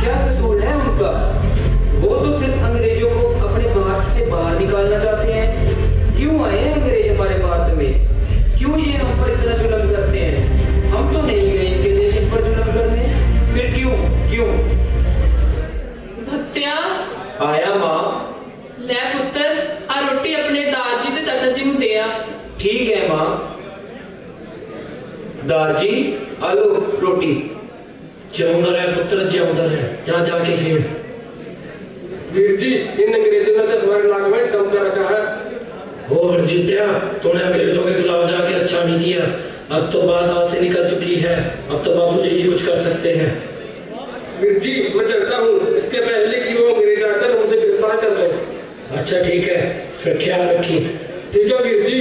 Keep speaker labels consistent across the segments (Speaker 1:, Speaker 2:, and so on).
Speaker 1: क्या कसूर है उनका? वो तो सिर्फ अंग्रेजों को अपने भारत से बाहर निकालना चाहते हैं। क्यों आए हैं अंग्रेज हमारे भारत में? क्यों ये हम पर इतना जुल्म करते हैं? हम तो नहीं गए इनके देश इन पर जुल्म करने, फिर क्यों क्यों?
Speaker 2: भक्तिया
Speaker 1: आया माँ।
Speaker 2: ले पुत्र, आ रोटी अपने दादाजी ते चाचा जी ਨੂੰ ਦੇ ਆ।
Speaker 1: ठीक है माँ। दादाजी आलो रोटी।
Speaker 3: ज्यादा है पुत्र, ज्यादा है, जा जाके खेल।
Speaker 4: वीर जी, इन अंग्रेजों ने तो हमारे लाग में दम कर रखा है।
Speaker 3: और जीत्या, तूने अंग्रेजों के खिलाफ जाके अच्छा नहीं किया। अब तो बात हाथ से निकल चुकी है, अब तो बाबू जी ही कुछ कर सकते हैं।
Speaker 4: वीर जी, मैं चलता हूँ, इसके पहले कि वो अंग्रेज आकर मुझे गिरफ्तार कर ले।
Speaker 3: अच्छा ठीक है, फिर ख्याल रखिए।
Speaker 4: ठीक है वीर जी।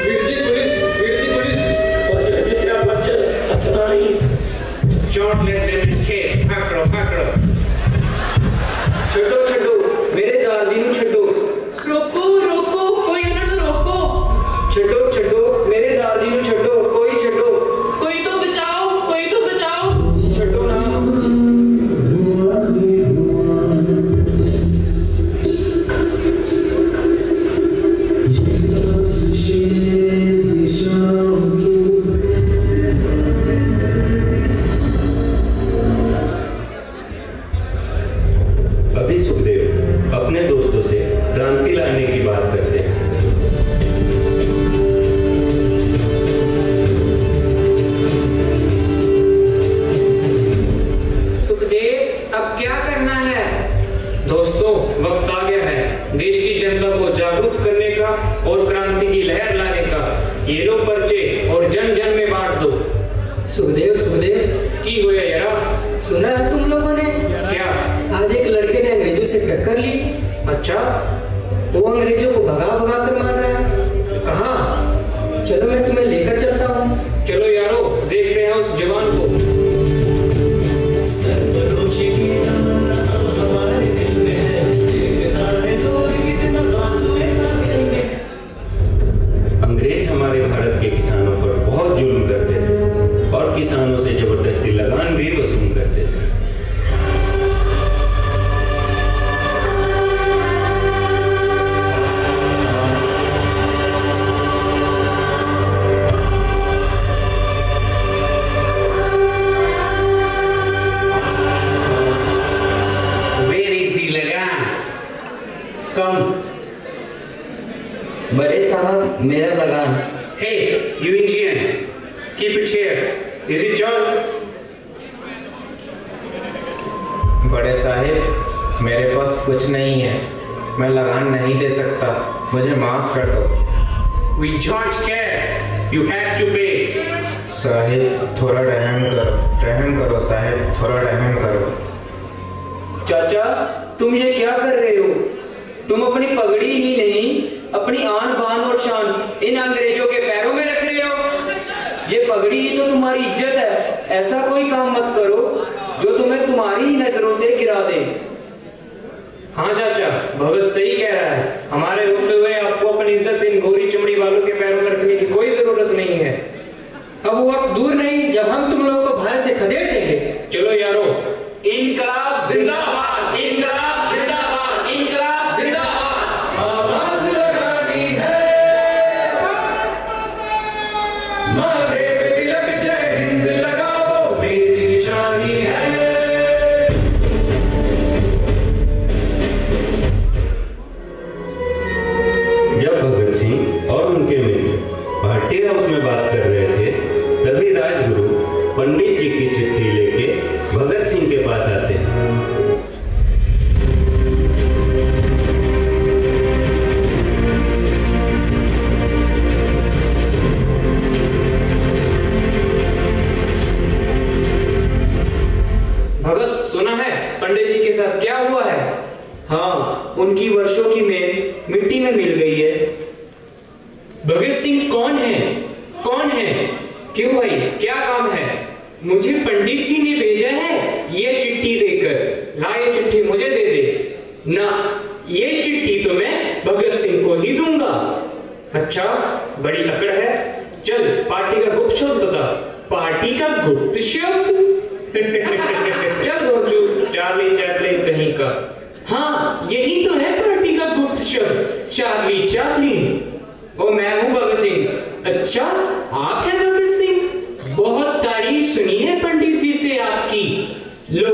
Speaker 4: Veer ji police, Veer ji police.
Speaker 3: जीत्या बच, इतना नहीं।
Speaker 5: Don't let them escape. पकड़ो पकड़ो।
Speaker 1: छड्डो छड्डो, मेरे दादाजी ਨੂੰ छड्डो।
Speaker 2: रोको रोको, कोई उन्हें रोको।
Speaker 1: छड्डो छड्डो, मेरे दादाजी ਨੂੰ छड्डो, कोई छड्डो।
Speaker 2: कोई तो बचाओ, कोई तो बचाओ।
Speaker 1: छड्डो ना।
Speaker 6: अभी सुखदेव अपने दोस्तों से क्रांति लाने की बात करते हैं।
Speaker 7: सुखदेव, अब क्या करना है? दोस्तों, वक्त आ गया है देश की जनता को जागरूक करने का और क्रांति की लहर लाने का। ये लो पर्चे और जन जन में बांट दो।
Speaker 8: सुखदेव सुखदेव,
Speaker 7: की हुआ यारा?
Speaker 8: सुना है तुम लोगों ने?
Speaker 7: क्या?
Speaker 8: आज एक लड़के ने अंग्रेजों से टक्कर ली।
Speaker 7: अच्छा,
Speaker 8: वो अंग्रेजों को भगा भगा कर मार रहा है।
Speaker 7: कहाँ?
Speaker 8: चलो मैं तुम्हें लेकर चलता हूँ।
Speaker 7: चलो यारो, देखते हैं उस जवान को।
Speaker 9: सरफरोशी की तमन्ना अब हमारे दिल में है, देखना है जोर कितना बाजुए का दिल में।
Speaker 6: अंग्रेज हमारे भारत के किसानों पर बहुत जुल्म करते थे और किसानों से जबरदस्ती लगान भी वसूल करते थे।
Speaker 1: बड़े साहब, मेरा लगान।
Speaker 5: Hey, you Indian, keep it here. Is it John?
Speaker 10: बड़े साहिब, मेरे पास कुछ नहीं है, मैं लगान नहीं दे सकता, मुझे माफ कर दो।
Speaker 5: We don't care. You have to pay.
Speaker 10: Sahib थोड़ा रहम करो साहिब, थोड़ा रहम करो।
Speaker 1: चाचा, तुम ये क्या कर रहे हो? तुम अपनी पगड़ी ही नहीं, अपनी आन बान और शान इन अंग्रेजों के पैरों में रख रहे हो। ये पगड़ी ही तो तुम्हारी इज्जत है। ऐसा कोई काम मत करो जो तुम्हें तुम्हारी ही नजरों से गिरा दे।
Speaker 7: हाँ चाचा, भगत सही कह रहा है। हमारे होते हुए आपको अपनी इज्जत इन गोरी चमड़ी वालों के पैरों में रखने की कोई जरूरत नहीं है।
Speaker 8: अब वो वक्त दूर नहीं जब हम तुम लोगों को भारत से खदेड़ देंगे।
Speaker 7: चलो यारो।
Speaker 1: इनकलाब जिंदाबाद, इनकलाब जिंदाबाद, इनकलाब जिंदाबाद।
Speaker 9: आवाज लगानी है, माथे पे तिलक जय हिंद लगाओ, मेरी निशानी है।
Speaker 6: जब भगत सिंह और उनके मित्र पार्टी हाउस में बात कर रहे थे, तभी राजगुरु पंडित जी की चिट्ठी लेके भगत सिंह के पास आते हैं।
Speaker 7: भगत, सुना है पंडित जी के साथ क्या हुआ है?
Speaker 1: हाँ, उनकी वर्षों की मेहनत मिट्टी में मिल गई है।
Speaker 7: भगत सिंह कौन है? कौन है? क्यों भाई, क्या काम है? मुझे पंडित जी ने भेजा है ये चिट्ठी देकर। ला, ये चिट्ठी मुझे दे दे। ना, ये चिट्ठी तो मैं भगत सिंह को ही दूंगा। अच्छा, बड़ी अकड़ है। चल, पार्टी का गुप्त शब्द बता। पार्टी का गुप्त शब्द? चल चार्ली चैपलिन कहीं का। हाँ, यही तो है पार्टी का गुप्त शब्द, चार्ली चैपलिन।
Speaker 1: वो मैं हूँ भगत सिंह।
Speaker 7: अच्छा, आप हैं भगत सिंह? बहुत तारीफ सुनी है पंडित जी से आपकी। लो,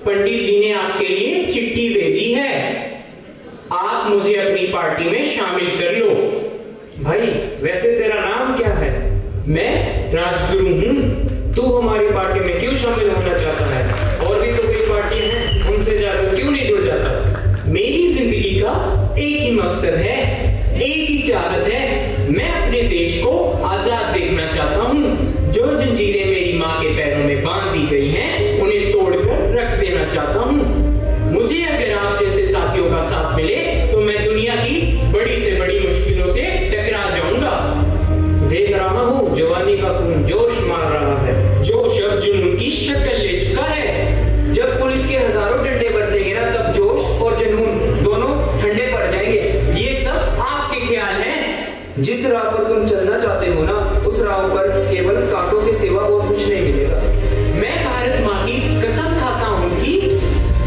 Speaker 7: पंडित जी ने आपके लिए चिट्ठी भेजी है, आप मुझे अपनी पार्टी में शामिल कर लो। भाई, वैसे तेरा नाम क्या है? मैं राजगुरु हूँ। तू हमारी पार्टी में क्यों शामिल होना चाहता है? और भी तो कोई पार्टी है, उनसे जाकर क्यों नहीं जुड़ जाता? मेरी जिंदगी का एक ही मकसद है, एक ही चाहत है। मैं अपने देश को आजाद देखना चाहता हूँ। जो जंजीरें मेरी माँ के पैरों में बांध दी गई हैं, उन्हें तोड़कर रख देना चाहता हूँ। मुझे अगर आप जैसे साथियों का साथ मिले तो मैं दुनिया की बड़ी से बड़ी मुश्किलों से टकरा जाऊंगा। देख रहा हूँ जवानी का खून जोश मार रहा है, जोश अब जुनून की शक्ल ले चुका है।
Speaker 1: जब पुलिस के हजारों डंडे बरसेंगे ना, तब जोश और जुनून दोनों ठंडे पड़ जाएंगे।
Speaker 7: ये सब आपके ख्याल हैं।
Speaker 1: जिस राह पर तुम चलना चाहते हो ना, उस राह पर केवल कांटों के सिवा और कुछ नहीं मिलेगा।
Speaker 7: मैं भारत माँ की कसम खाता हूँ कि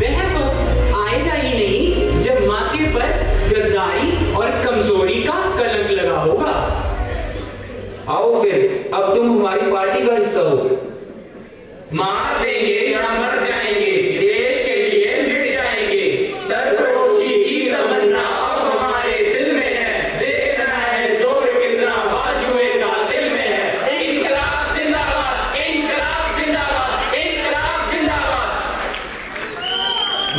Speaker 7: वह वक्त आएगा ही नहीं जब माथे पर गद्दारी और कमजोरी का कलंक लगा होगा।
Speaker 1: आओ फिर, अब तुम हमारी पार्टी का हिस्सा हो।
Speaker 7: मार देंगे या मर जाएंगे, देश के लिए मिट जाएंगे। सरफरोशी की तमन्ना अब हमारे दिल में है, देखना है जोर कितना बाजुए का दिल में है। इंकलाब जिंदाबाद, इंकलाब जिंदाबाद, इंकलाब जिंदाबाद।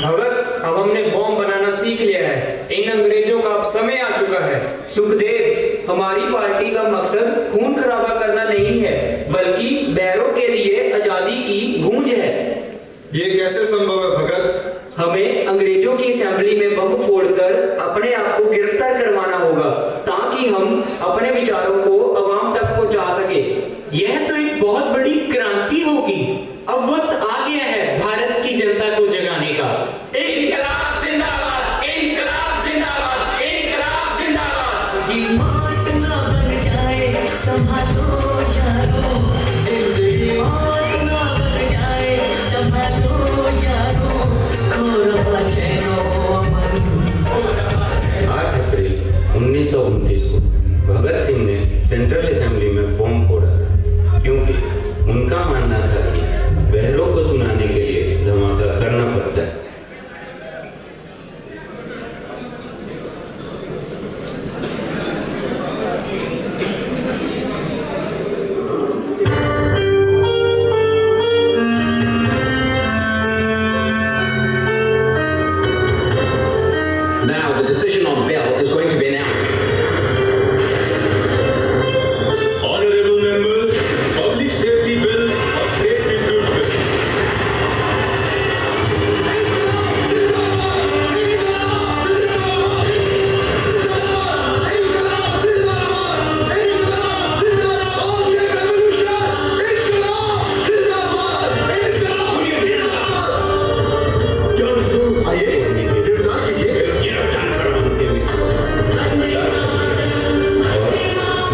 Speaker 7: भगत, अब हमने बॉम्ब बनाना सीख लिया है। इन अंग्रेजों का अब समय आ चुका है।
Speaker 1: सुखदेव, हमारी पार्टी का मकसद खून खराबा करना नहीं है, बल्कि बैरों के लिए आजादी की गूंज है।
Speaker 11: ये कैसे संभव है भगत?
Speaker 1: हमें अंग्रेजों की असेंबली में बम फोड़कर अपने आप को गिरफ्तार करवाना होगा, ताकि हम अपने विचारों को अवाम तक पहुंचा सके।
Speaker 7: यह तो एक बहुत बड़ी क्रांति होगी। अब वक्त आ गया है भारत की जनता को जगाने का। इंकलाब जिंदाबाद, इंकलाब जिंदाबाद, इंकलाब जिंदाबाद।
Speaker 9: ये मौत ना बन जाए, संभालो यारो, जिंदगी मौत ना बन जाए, संभालो यारो, कोरबा चैनो मन।
Speaker 6: 8 अप्रैल 1929 को भगत सिंह ने सेंट्रल असेंबली में बम फोड़ा था, क्योंकि उनका मानना था कि बहरों को सुनाने के लिए धमाका करना पड़ता है।
Speaker 12: Now the decision on bail is going to be announced.
Speaker 13: Honorable members, Public Safety Bill of State Dispute Bill.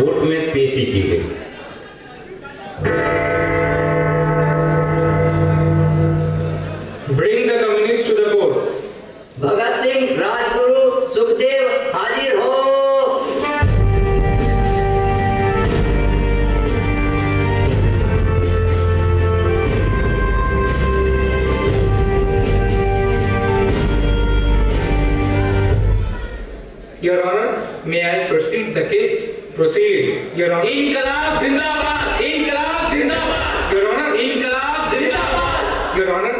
Speaker 6: Court में पेशी की गई।
Speaker 7: Bring the communists to the court.
Speaker 1: Bhagat Singh, Rajguru, Sukhdev, हाजिर हो।
Speaker 7: Your Honor, may I proceed the case? Proceed. Your Honor.
Speaker 1: इंकलाब जिंदाबाद, इंकलाब जिंदाबाद।
Speaker 7: Your Honor.
Speaker 1: इंकलाब जिंदाबाद।
Speaker 7: Your Honor.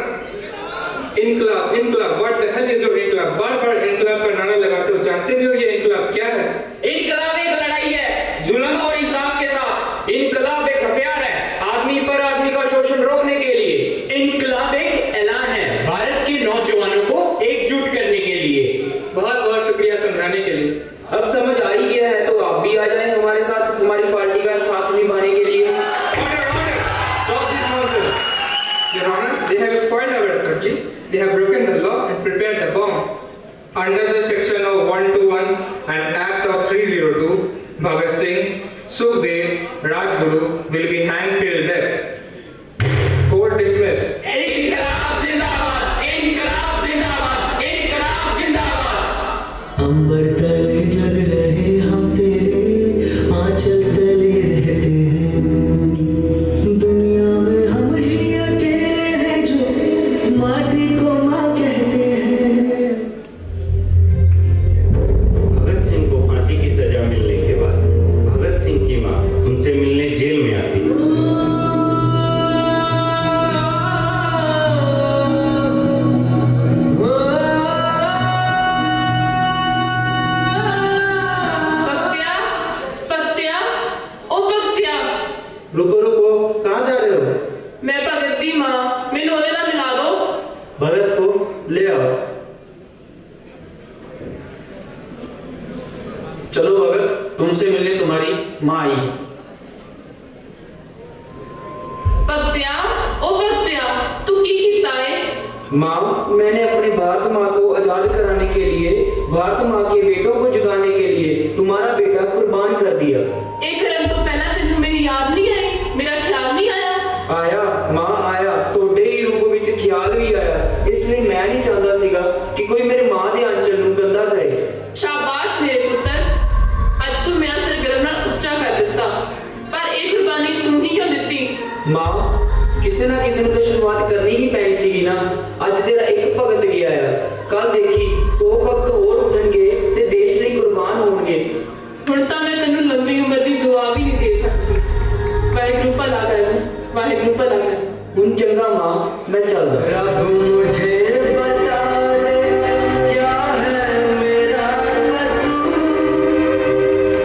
Speaker 7: इनकलाब, इनकलाब, what the hell is your इनकलाब? बार-बार इनकलाब का नारा लगाते हो, जानते भी हो ये इनकलाब क्या है?
Speaker 1: इंकलाब एक लड़ाई है, जुल्म और इंसाफ के साथ।
Speaker 7: इनकलाब एक हथियार है, आदमी पर आदमी का शोषण रोकने के लिए। इनकलाब एक ऐलान है, भारत के नौजवानों को एकजुट करने के लिए। बहुत बहुत शुक्रिया समझाने के लिए।
Speaker 1: अब समझ आ ही गया है तो आप भी आ जाएं हमारे साथ, हमारी पार्टी का साथ निभाने के लिए।
Speaker 7: Stop this nonsense. Your Honor, they have spoiled our assembly. They have broken the law and prepared the bomb. Under the section of 121 and Act of 302, Bhagat Singh, Sukhdev, Rajguru will be hanged till death. Court dismissed.
Speaker 1: इंकलाब जिंदाबाद,
Speaker 10: भगत को ले आओ।
Speaker 7: चलो भगत, तुमसे मिलने तुम्हारी माँ आई।
Speaker 2: भक्त्या, ओ भक्त्या, तू की कीता है?
Speaker 1: माँ, मैंने अपने भारत माँ को आजाद कराने के लिए, भारत माँ के बेटों को जगाने के लिए तुम्हारा बेटा कुर्बान कर दिया।
Speaker 2: एक रंग तो पहला तेन मेरी याद नहीं आई, मेरा ख्याल नहीं आया?
Speaker 1: आया माँ आया, तोड़े ही रूप विच ख्याल भी आया। इसलिए मैं नहीं चाहता सीगा कि कोई मेरे माँ दे आंचल नूं गंदा करे।
Speaker 2: शाबाश मेरे पुत्र, अज तू मेरा सिर गर्व नाल उच्चा कर दिता, पर एक कुर्बानी तू ही क्यों दिती?
Speaker 1: माँ, किसी ना किसी ने तो शुरुआत करनी ही पैनी सी ना। अज तेरा एक भगत गया है, कल देखी 100 भगत और उठणगे ते देश ਲਈ कुर्बान होणगे।
Speaker 2: हुण तां मैं तैनूं लंबी उम्र दी दुआ भी नहीं दे सकती। वाहिगुरू भला कर, वाहिगुरू भला कर।
Speaker 1: हुण चंगा माँ, मैं चलदा। रब मुझे बता दे क्या है मेरा कसूर,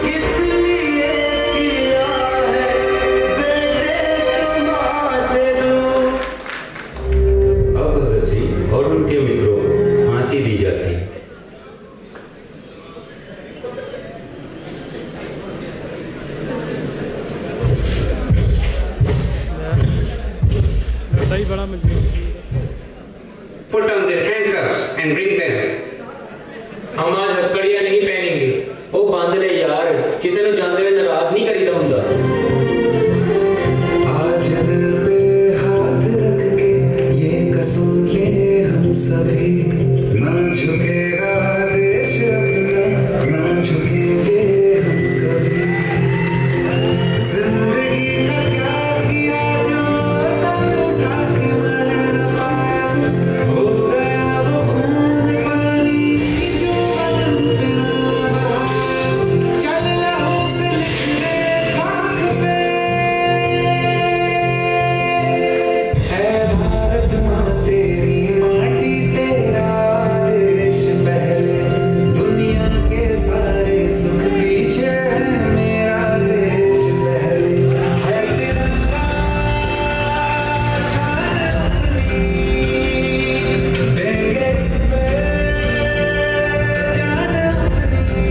Speaker 1: किस लिए किया है बेटे को माँ से दूर।
Speaker 6: अब भगत सिंह और उनके मित्रों को फांसी दी जाती।
Speaker 5: Put on their handcuffs and bring them.
Speaker 7: हम आज हथकड़ियां नहीं पहनेंगे।
Speaker 1: ओ बांदरे यार, किसी ने जानते हुए नाराज नहीं करीदा हुंदा।
Speaker 9: आज दिल पे हाथ रख के ये कसम ले हम सभी, ना झुकेगा देश अपना, ना झुकेंगे हम कभी। जिंदगी का क्या किया जो सब उठा के मर न पाया, हो गया वो खून पानी जो बदन पे ना बहा। चल लहू से लिख दे खाक पे, है भारत माँ तेरी माटी तेरा देश पहले, दुनिया के सारे सुख पीछे है मेरा देश पहले। है तिरंगा शान अपनी, देंगे इस पे जान अपनी।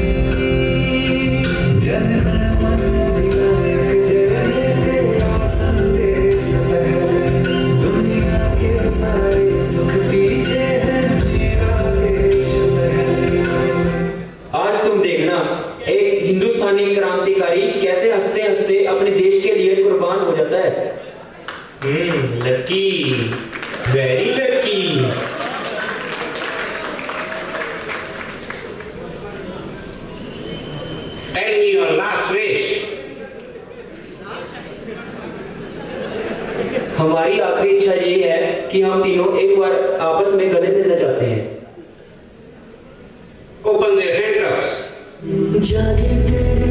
Speaker 9: जन गण मन अधिनायक जय हे तेरा संदेश पहले, दुनिया के सारे सुख पीछे है मेरा देश पहले।
Speaker 1: आज तुम देखना एक हिंदुस्तानी क्रांतिकारी कैसे हंसते हंसते अपने देश के लिए कुर्बान हो जाता है।
Speaker 7: Lucky, very lucky.
Speaker 5: Tell me your last wish.
Speaker 1: हमारी आखिरी इच्छा ये है कि हम तीनों एक बार आपस में गले मिलना चाहते हैं।
Speaker 5: Open their handcuffs.
Speaker 9: जागे तेरे